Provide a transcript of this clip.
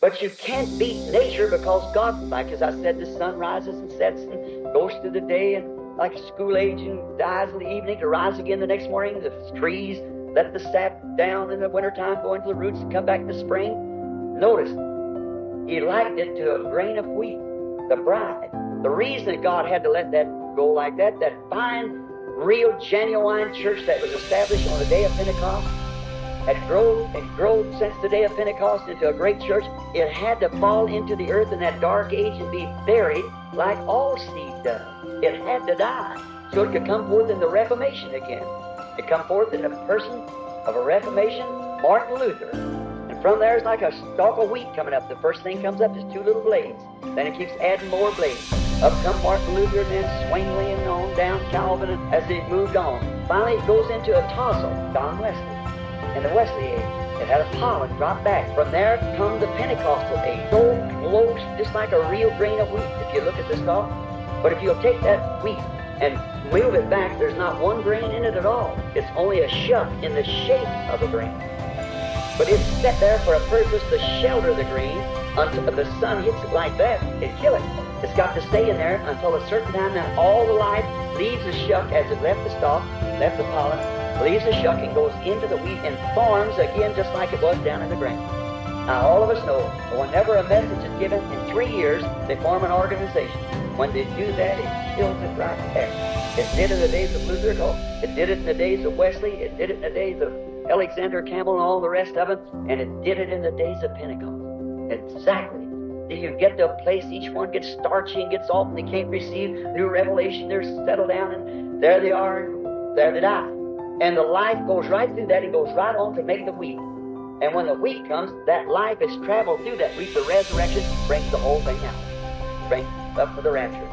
But you can't beat nature because God, like as I said, the sun rises and sets and goes through the day and like a school age and dies in the evening to rise again the next morning. The trees let the sap down in the wintertime, go into the roots and come back in the spring. Notice, He likened it to a grain of wheat, the bride. The reason that God had to let that go like that fine, real, genuine church that was established on the day of Pentecost, had grown since the day of Pentecost into a great church. It had to fall into the earth in that dark age and be buried like all seed does. It had to die so it could come forth in the Reformation again. It come forth in the person of a Reformation, Martin Luther. And from there it's like a stalk of wheat coming up. The first thing comes up is two little blades. Then it keeps adding more blades. Up come Martin Luther and then Zwingli and on down Calvin as it moved on. Finally it goes into a tassel, John Wesley. In the Wesley age, it had a pollen drop back. From there come the Pentecostal age, so close, just like a real grain of wheat, if you look at the stalk. But if you'll take that wheat and move it back, there's not one grain in it at all. It's only a shuck in the shape of a grain. But it's set there for a purpose to shelter the grain until the sun hits it like that, it kill it. It's got to stay in there until a certain time. Now all the life leaves the shuck as it left the stalk, left the pollen, leaves the shuck and goes into the wheat and forms again just like it was down in the ground. Now all of us know that whenever a message is given in 3 years, they form an organization. When they do that, it kills it right there. It did in the days of Luther, it did it in the days of Wesley, it did it in the days of Alexander Campbell and all the rest of them, and it did it in the days of Pentecost. Exactly. You get to a place, each one gets starchy and gets off and they can't receive new revelation. They're settled down and there they are, and there they die. And the life goes right through that. It goes right on to make the wheat. And when the wheat comes, that life has traveled through that wheat. The resurrection brings the whole thing out. Brings up for the rapture.